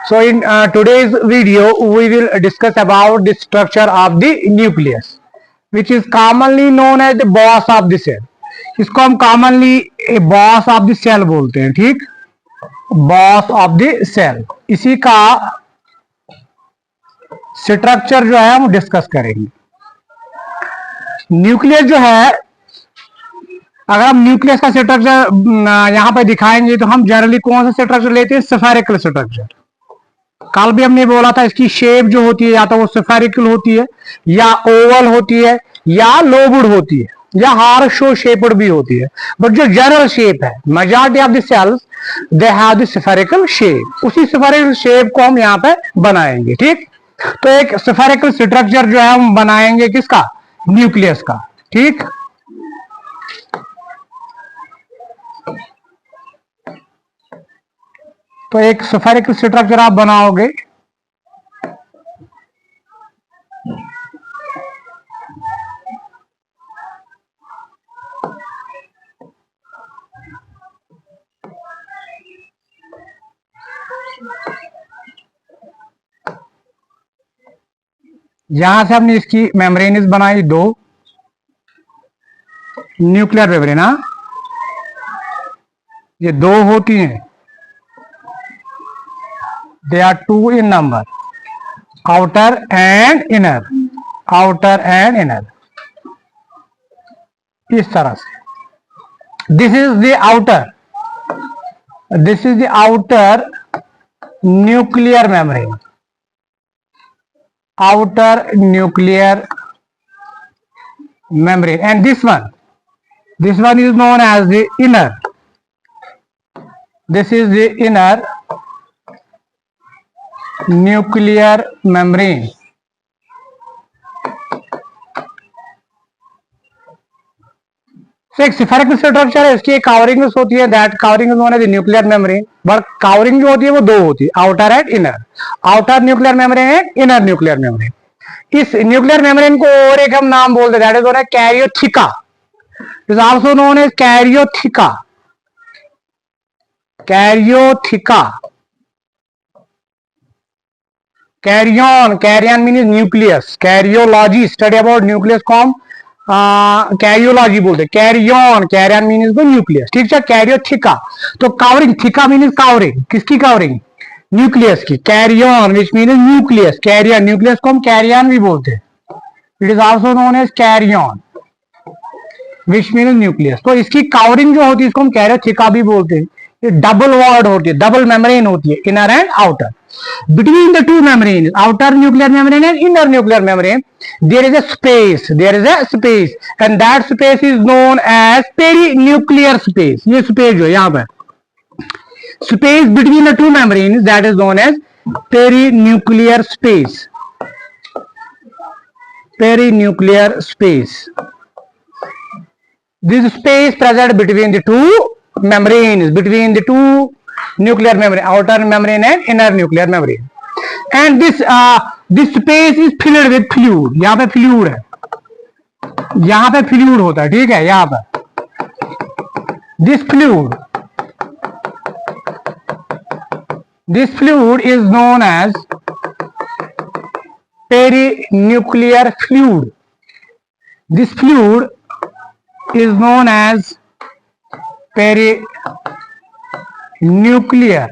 So in today's video, we will discuss about the structure of the nucleus, which is commonly known as the boss of the cell. इसको हम commonly a boss of the cell बोलते हैं, ठीक? Boss of the cell. इसी का structure जो है हम डिस्कस करेंगे. न्यूक्लियस जो है, अगर हम न्यूक्लियस का स्ट्रक्चर यहां पर दिखाएंगे तो हम जनरली कौन सा स्ट्रक्चर लेते हैं? Spherical structure. कल भी हमने बोला था इसकी शेप जो होती है या तो वो स्फेरिकल होती है या ओवल होती है या लोबुड होती है या हार्शो शेप्ड भी होती है, बट जो जनरल शेप है majority of the cells they have the spherical shape. उसी स्फेरिकल शेप को हम यहाँ पे बनाएंगे, ठीक? तो एक स्फेरिकल स्ट्रक्चर जो है हम बनाएंगे किसका? न्यूक्लियस का, ठीक? तो एक स्फेरिकल स्ट्रक्चर आप बनाओगे. यहां से हमने इसकी मेम्ब्रेन्स बनाई दो, न्यूक्लियर मेम्ब्रेन. ये दो होती हैं. They are two in number, outer and inner, outer and inner. इस तरह से. This is the outer. This is the outer nuclear membrane. Outer nuclear membrane, and this one is known as the inner. This is the inner nuclear membrane. So एक spherical structure है, इसकी एक covering होती है, that covering is known as nuclear membrane. But covering जो होती है वो दो होती है, outer and inner. Outer nuclear membrane and inner nuclear membrane. इस न्यूक्लियर मेम्ब्रेन को और एक हम नाम बोलते हैं, that is known as karyotheca. Is also known as karyotheca. Karyotheca. Carrion means nucleus. Carriology, study about nucleus को हम कैरियोलॉजी बोलते हैं. कैरियन मीन्स द न्यूक्लियस, ठीक है? कैरियोथिका. तो कवरिंग, थिका मीन्स कवरिंग. किसकी कवरिंग? न्यूक्लियस की. Karyon which means nucleus. Karyon, nucleus को हम कैरियन भी बोलते हैं. It is also known as karyon which means nucleus. तो इसकी कवरिंग जो होती है इसको हम कैरियोथिका भी बोलते हैं. ये डबल वॉल्ड होती है, डबल मेम्ब्रेन होती है, inner and outer. Between the two membranes, outer nuclear membrane and inner nuclear membrane, there is a space. There is a space, and that space is known as perinuclear space. ये space जो है यहाँ पर, space between the two membranes, that is known as perinuclear space. Perinuclear space. This space present between the two membranes, between the two nuclear membrane, outer membrane and inner nuclear membrane, and this space is filled with fluid. यहाँ पे fluid है, यहाँ पे fluid होता है, ठीक है? यहाँ पर this fluid is known as perinuclear fluid. This fluid is known as nuclear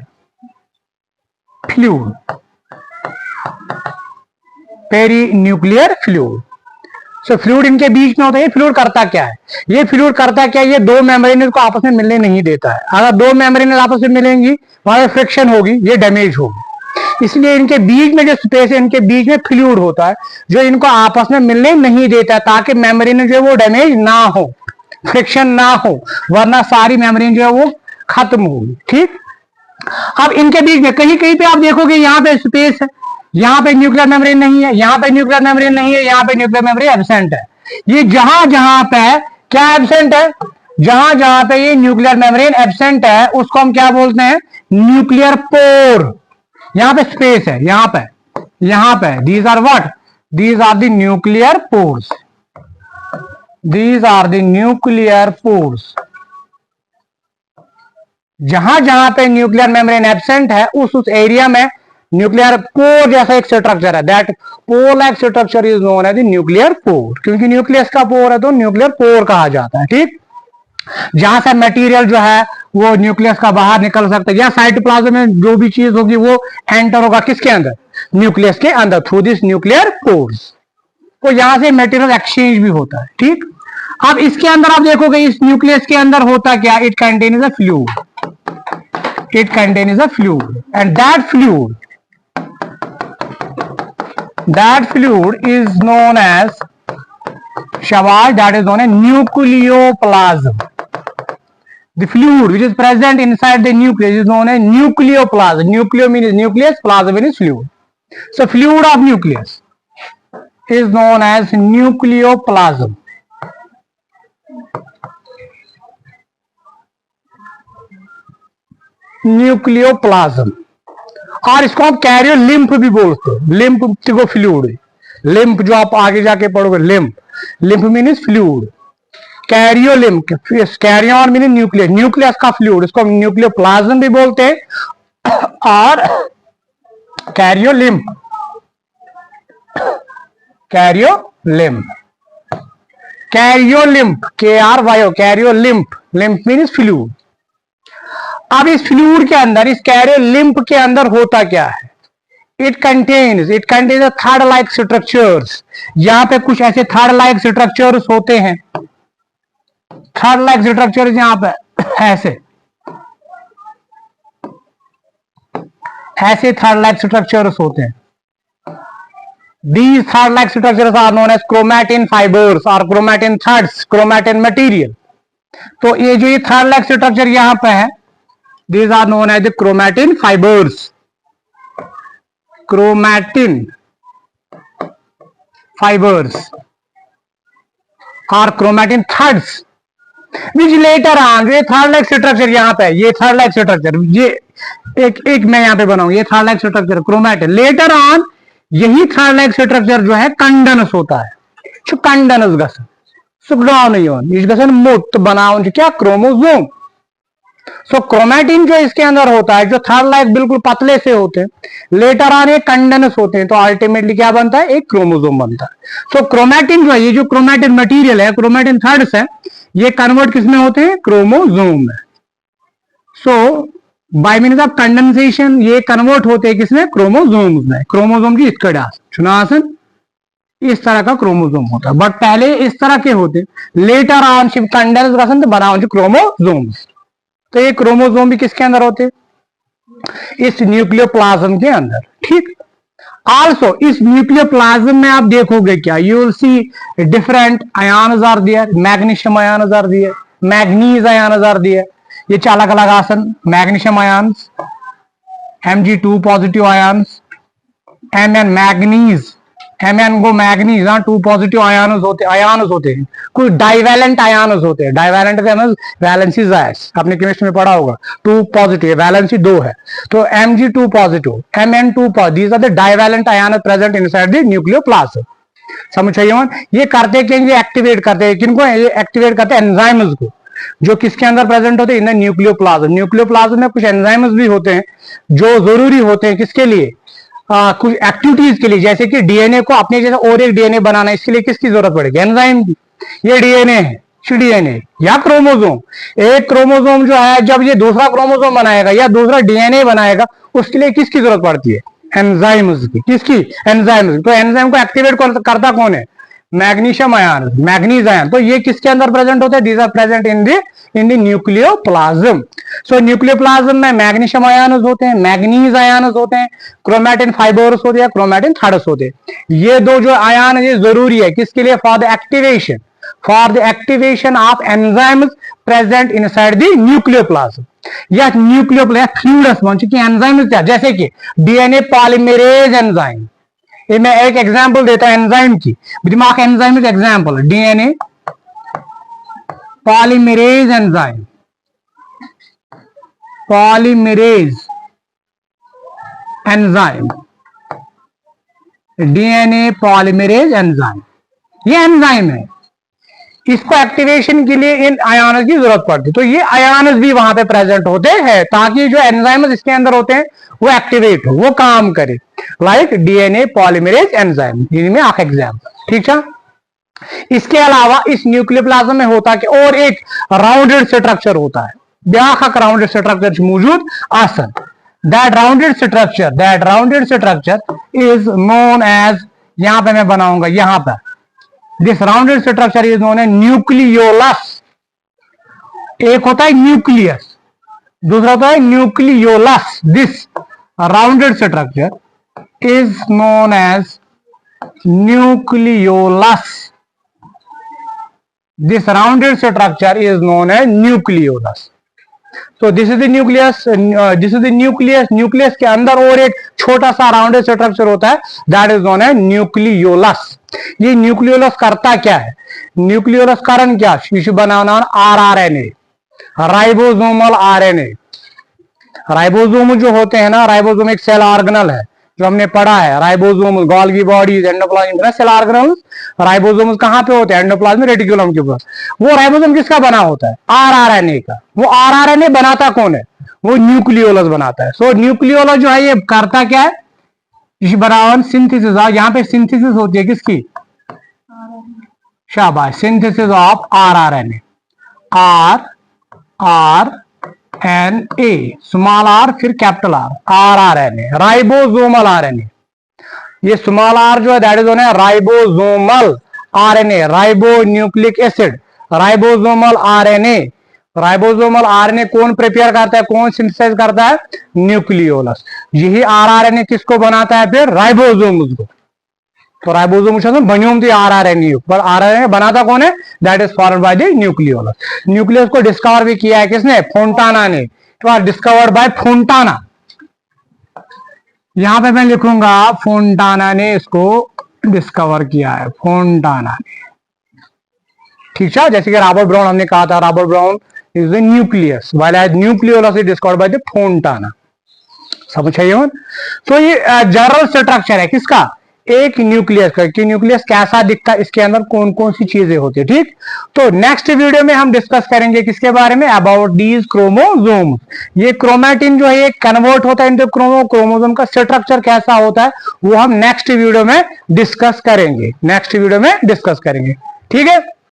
fluid. Perinuclear fluid. So fluid इनके बीच में होता है. ये फ्लूइड करता क्या है? ये फ्लूइड करता क्या है? ये दो मेम्ब्रेन को आपस में मिलने नहीं देता है. अगर दो मेम्ब्रेन आपस में मिलेंगी वहां फ्रिक्शन होगी, ये डैमेज होगी. इसलिए इनके बीच में जो स्पेस है, इनके बीच में फ्लूइड होता है जो इनको आपस में मिलने नहीं देता, ताकि मेम्ब्रेन जो है वो डैमेज ना हो, फ्रिक्शन ना हो, वरना सारी मेम्ब्रेन जो है वो खत्म होगी, ठीक? अब इनके बीच में कहीं कहीं पे आप देखोगे यहाँ पे स्पेस है, यहाँ पे न्यूक्लियर मेम्ब्रेन नहीं है, यहाँ पे न्यूक्लियर मेम्ब्रेन नहीं है, यहाँ पे न्यूक्लियर मेम्ब्रेन एब्सेंट है. ये जहां जहां पे क्या एब्सेंट है? जहां जहां पे ये न्यूक्लियर मेम्ब्रेन एब्सेंट है उसको हम क्या बोलते हैं? Nuclear pore. यहाँ पे स्पेस है, यहाँ पे these are what? These are the nuclear pores. These are the nuclear pores. जहां जहां पे न्यूक्लियर मेम्ब्रेन एब्सेंट है उस एरिया में न्यूक्लियर पोर जैसा एक स्ट्रक्चर है, that pore like structure is known as the nuclear pore, क्योंकि न्यूक्लियस का पोर है तो न्यूक्लियर पोर कहा जाता है। ठीक, जहां से मटेरियल जो है वो न्यूक्लियस का बाहर निकल सकता है, या साइटोप्लाज्म में जो भी चीज होगी वो एंटर होगा किसके अंदर, न्यूक्लियस के अंदर, थ्रू दिस न्यूक्लियर पोर्स। तो यहां से मटेरियल एक्सचेंज भी होता है। ठीक, अब इसके अंदर आप देखोगे इस न्यूक्लियस के अंदर होता क्या, it contains a fluid, it contains a fluid, and that fluid is known as Shabash, that is known as nucleoplasm. The fluid which is present inside the nucleus is known as nucleoplasm. Nucleo means nucleus, plasm means fluid. So fluid of nucleus is known as nucleoplasm. Nucleoplasm, और इसको हम Cairo lymph भी बोलते हैं। Lymph को fluid, lymph जो आप आगे जाके पढ़ोगे, lymph, lymph means fluid, karyo lymph, karyon means nucleus, nucleus का फ्लूइड, इसको हम न्यूक्लियोप्लाज्म भी बोलते हैं, और karyo lymph, karyo lymph, karyo lymph, KRYO, karyo lymph, lymph means fluid. अब इस फ्लूइड के अंदर, इस कैरियो लिम्फ के अंदर होता क्या है, it contains third like structures. यहां पे कुछ ऐसे थर्ड लाइक स्ट्रक्चर्स होते हैं, थर्ड लाइक स्ट्रक्चर्स यहां पे ऐसे थर्ड लाइक स्ट्रक्चर्स होते हैं। These third like structures are known as chromatin fibers or chromatin threads, chromatin material. तो ये जो ये थर्ड लाइक स्ट्रक्चर यहां पे है, these are known as the chromatin fibers, chromatin fibers or chromatin threads, which later on, ये third like structure यहां पे है, ये थर्ड लाइक स्ट्रक्चर, ये एक मैं यहां पे बनाऊंगा, ये third like structure chromatin, later on यही थर्ड लाइक स्ट्रक्चर जो है कंडेंस होता है, जो कंडेंस गसन सुगडाउन इस गसन मुक्त बनाओ क्या, क्रोमोसोम। सो क्रोमैटिन जो इसके अंदर होता है, जो थर्ड लाइक बिल्कुल पतले से होते हैं, लेटर ऑन ये कंडेंस होते हैं, तो अल्टीमेटली क्या बनता है, एक क्रोमोसोम बनता है। सो क्रोमैटिन जो है, ये जो क्रोमैटिन मटेरियल है, क्रोमैटिन थ्रेड्स है, ये कन्वर्ट किसमें होते हैं, क्रोमोसोम में। सो बाय मीन्स ऑफ कंडेंसेशन ये कन्वर्ट होते हैं किसमें, क्रोमोसोम्स में। क्रोमोसोम की इकड़ास चुनासन इस तरह का क्रोमोसोम होता है, बट पहले इस तरह के होते, लेटर ऑन शिव कंडेंस गसन बनाओ क्रोमोसोम्स। तो ये क्रोमोसोम भी किसके अंदर होते, इस न्यूक्लियोप्लाज्म के अंदर। ठीक, आल्सो इस न्यूक्लियोप्लाज्म में आप देखोगे क्या, you will see different ions are there, magnesium ions are there, manganese ions are there, ये चालक अलग आसन, magnesium ions, Mg2 positive ions, Mn manganese, Mn को मैग्नीज, 2 पॉजिटिव आयन्स होते हैं, कुछ डाइवैलेंट आयन्स होते हैं, डाइवैलेंट से हमें वैलेंसी जायस, आपने केमिस्ट्री में पढ़ा होगा, 2 पॉजिटिव, वैलेंसी 2 है, तो Mg2 positive, Mn2 positive, these are the divalent ion present inside the nucleoplasm. समझ चाहिए, ये करते क्या, ये एक्टिवेट करते हैं, किनको, ये एक्टिवेट करते हैं एंजाइम्स को, जो किसके अंदर प्रेजेंट होते हैं, इन द न्यूक्लियोप्लाज्म। न्यूक्लियोप्लाज्म में कुछ एंजाइम्स भी होते हैं जो जरूरी होते हैं किसके लिए, कुछ एक्टिविटीज के लिए, जैसे कि डीएनए को अपने जैसे और एक डीएनए बनाना, इसके लिए किसकी जरूरत पड़ेगी, एंजाइम की। ये डीएनए है, डीएनए या क्रोमोसोम, एक क्रोमोसोम जो है जब ये दूसरा क्रोमोसोम बनाएगा या दूसरा डीएनए बनाएगा, उसके लिए किसकी जरूरत पड़ती है, एंजाइम्स की। किसकी, एंजाइम्स। तो एंजाइम को एक्टिवेट करता कौन है, मैग्नीशियम आयन, मैग्नीज आयन। तो ये किसके अंदर प्रेजेंट होते हैं, these are present in the nucleoplasm. So nucleoplasm में मैग्नीशियम आयन्स होते हैं, मैग्नीज आयन्स होते हैं, क्रोमैटिन फाइबर्स होते हैं, क्रोमैटिन थ्रेड्स होते हैं। ये दो जो आयन है ये जरूरी है किसके लिए, for the activation of enzymes present inside the nucleoplasm. या न्यूक्लियोप्लाज्म फ्लूइड्स बन चुकी एंजाइम्स, जैसे कि डीएनए पॉलीमरेज एंजाइम। ये मैं एक एग्जांपल देता हूं एंजाइम की, दिमाग enzyme is example, DNA polymerase enzyme, polymerase enzyme, DNA polymerase enzyme, ये एंजाइम है। इसको एक्टिवेशन के लिए इन आयनस की जरूरत पड़ती है। तो ये आयनस भी वहां पे प्रेजेंट होते हैं ताकि जो एंजाइम्स इसके अंदर होते हैं वो एक्टिवेट हो, वो काम करे, लाइक डीएनए पॉलीमरेज एंजाइम, इनमें आख एग्जाम्पल। ठीक है, इसके अलावा इस न्यूक्लियोप्लाज्म में होता कि और एक राउंडेड स्ट्रक्चर होता है, ब्याख राउंडेड स्ट्रक्चर मौजूद आसन। That rounded structure is known as, यहां पे मैं बनाऊंगा यहां पर, this rounded structure is known as nucleolus. एक होता है न्यूक्लियस, दूसरा होता है nucleolus. This rounded structure is known as nucleolus. This rounded structure is known as nucleolus. So this is the nucleus. This is the nucleus. Nucleus के अंदर और एक छोटा सा राउंडेड स्ट्रक्चर होता है, that is known as nucleolus. ये nucleolus करता क्या है? न्यूक्लियोलस कारण क्या? इसे बनाना आरआरएनए, राइबोसोमल आरएनए। राइबोसोम जो होते हैं ना, राइबोसोम एक सेल ऑर्गेनल है जो हमने पढ़ा है। Ribosome, Golgi bodies, endoplasm, cell organelles. Ribosome कहां पे होते हैं? एंडोप्लाज्म रेटिकुलम के ऊपर। वो राइबोसोम किसका बना होता है? आरआरएनए का। वो आरआरएनए बनाता कौन है? वो न्यूक्लियोलस बनाता है। सो न्यूक्लियोलस जो है ये करता क्या है? बराबर सिंथेसिस। यहाँ पे सिंथेसिस होती है किसकी? शाबाश, synthesis of rRNA. RRNA, small R फिर capital R, rRNA, ribosomal RNA. ये स्मॉल आर जो है दैट इज नोन है ribosomal RNA, ribonucleic acid, ribosomal RNA. Ribosomal RNA कौन प्रिपेयर करता है, कौन सिंथेसाइज करता है? न्यूक्लियोलस। यही आरआरएनए किसको बनाता है फिर? राइबोसोम्स को। तो राइबोसोम बनियोम थी आरआरएनए, पर आरआरएनए बनाता कौन है? That is formed by the nucleolus. Nucleus को डिस्कवर भी किया है किसने? फोंटाना ने। तो डिस्कवर्ड बाय फोंटाना। यहां पे मैं लिखूंगा फोंटाना ने इसको डिस्कवर किया है, फोंटाना ने। ठीक है, जैसे कि रॉबर्ट ब्राउन हमने कहा था, Robert Brown is the nucleus, while as nucleolus is discovered by the Fontana. समझ आइए। तो ये जनरल स्ट्रक्चर है किसका? एक न्यूक्लियस का। कि न्यूक्लियस कैसा दिखता है, इसके अंदर कौन कौन सी चीजें होती है। ठीक, तो नेक्स्ट वीडियो में हम डिस्कस करेंगे किसके बारे में? About these chromosome. ये क्रोमैटिन जो है ये कन्वर्ट होता है इनटू क्रोमोसोम का स्ट्रक्चर कैसा होता है वो हम नेक्स्ट वीडियो में डिस्कस करेंगे। ठीक है।